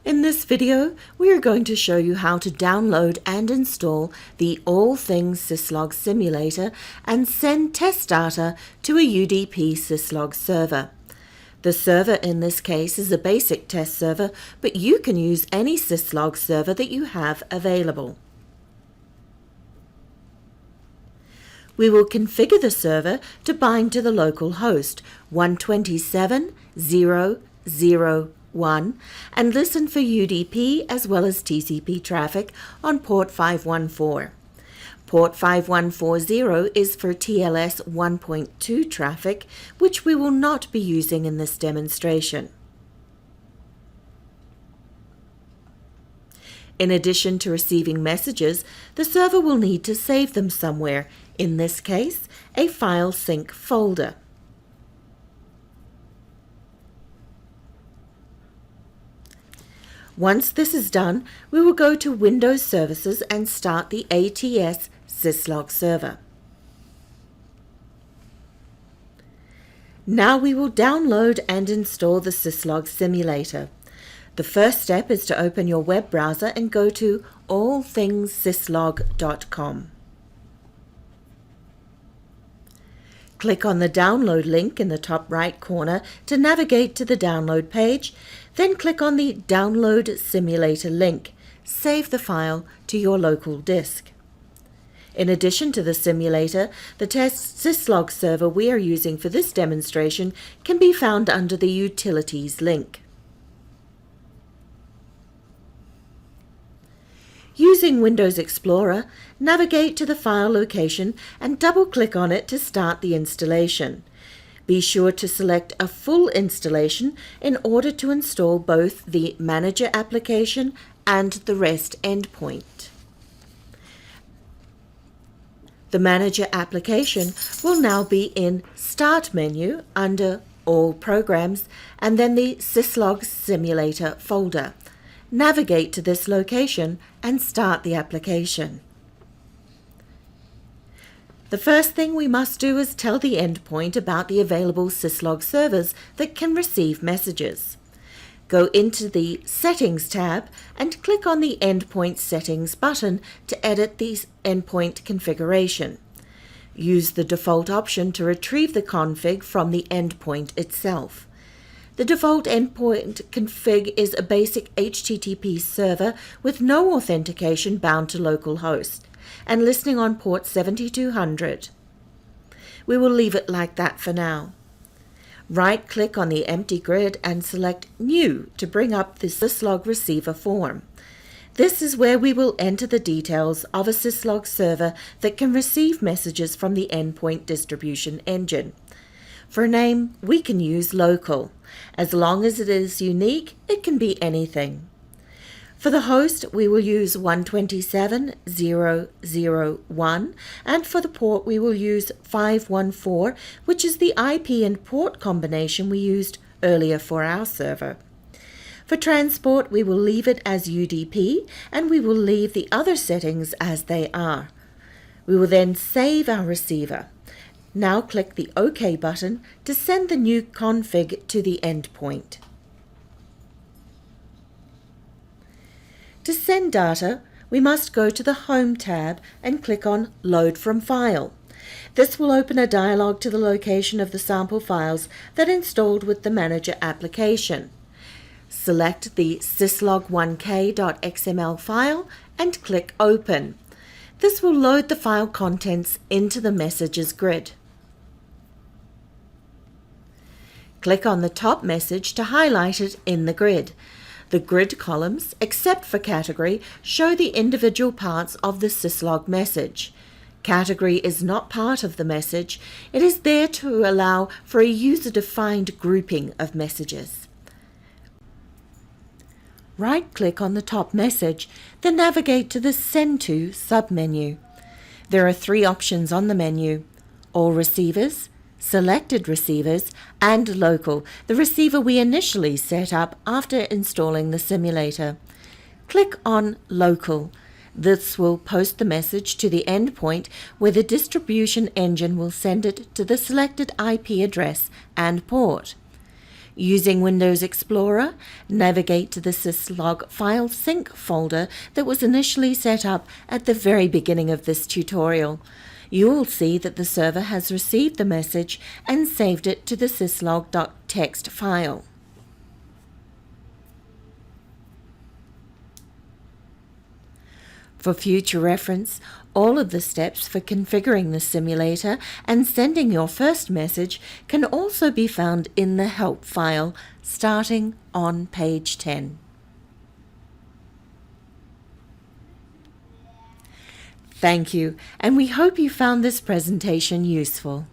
In this video, we are going to show you how to download and install the All Things Syslog simulator and send test data to a UDP Syslog server. The server in this case is a basic test server, but you can use any Syslog server that you have available. We will configure the server to bind to the local host 127.0.0.1 and listen for UDP as well as TCP traffic on port 514. Port 5140 is for TLS 1.2 traffic, which we will not be using in this demonstration. In addition to receiving messages, the server will need to save them somewhere, in this case, a file sync folder. Once this is done, we will go to Windows Services and start the ATS Syslog server. Now we will download and install the Syslog simulator. The first step is to open your web browser and go to allthingssyslog.com. Click on the download link in the top right corner to navigate to the download page, then click on the Download Simulator link. Save the file to your local disk. In addition to the simulator, the test Syslog server we are using for this demonstration can be found under the Utilities link. Using Windows Explorer, navigate to the file location and double-click on it to start the installation. Be sure to select a full installation in order to install both the Manager application and the REST endpoint. The Manager application will now be in Start menu under All Programs and then the Syslog Simulator folder. Navigate to this location and start the application. The first thing we must do is tell the endpoint about the available Syslog servers that can receive messages. Go into the Settings tab and click on the Endpoint Settings button to edit the endpoint configuration. Use the default option to retrieve the config from the endpoint itself. The default endpoint config is a basic HTTP server with no authentication bound to localhost and listening on port 7200. We will leave it like that for now. Right-click on the empty grid and select New to bring up the Syslog receiver form. This is where we will enter the details of a Syslog server that can receive messages from the endpoint distribution engine. For a name, we can use local. As long as it is unique, it can be anything. For the host, we will use 127.0.0.1, and for the port, we will use 514, which is the IP and port combination we used earlier for our server. For transport, we will leave it as UDP, and we will leave the other settings as they are. We will then save our receiver. Now click the OK button to send the new config to the endpoint. To send data, we must go to the Home tab and click on Load from File. This will open a dialog to the location of the sample files that installed with the Manager application. Select the syslog1k.xml file and click Open. This will load the file contents into the Messages grid. Click on the top message to highlight it in the grid. The grid columns, except for category, show the individual parts of the Syslog message. Category is not part of the message. It is there to allow for a user-defined grouping of messages. Right-click on the top message, then navigate to the Send To submenu. There are three options on the menu: All Receivers, Selected Receivers, and Local, the receiver we initially set up after installing the simulator. Click on Local. This will post the message to the endpoint where the distribution engine will send it to the selected IP address and port. Using Windows Explorer, navigate to the Syslog file sync folder that was initially set up at the very beginning of this tutorial. You will see that the server has received the message and saved it to the syslog.txt file. For future reference, all of the steps for configuring the simulator and sending your first message can also be found in the help file starting on page 10. Thank you, and we hope you found this presentation useful.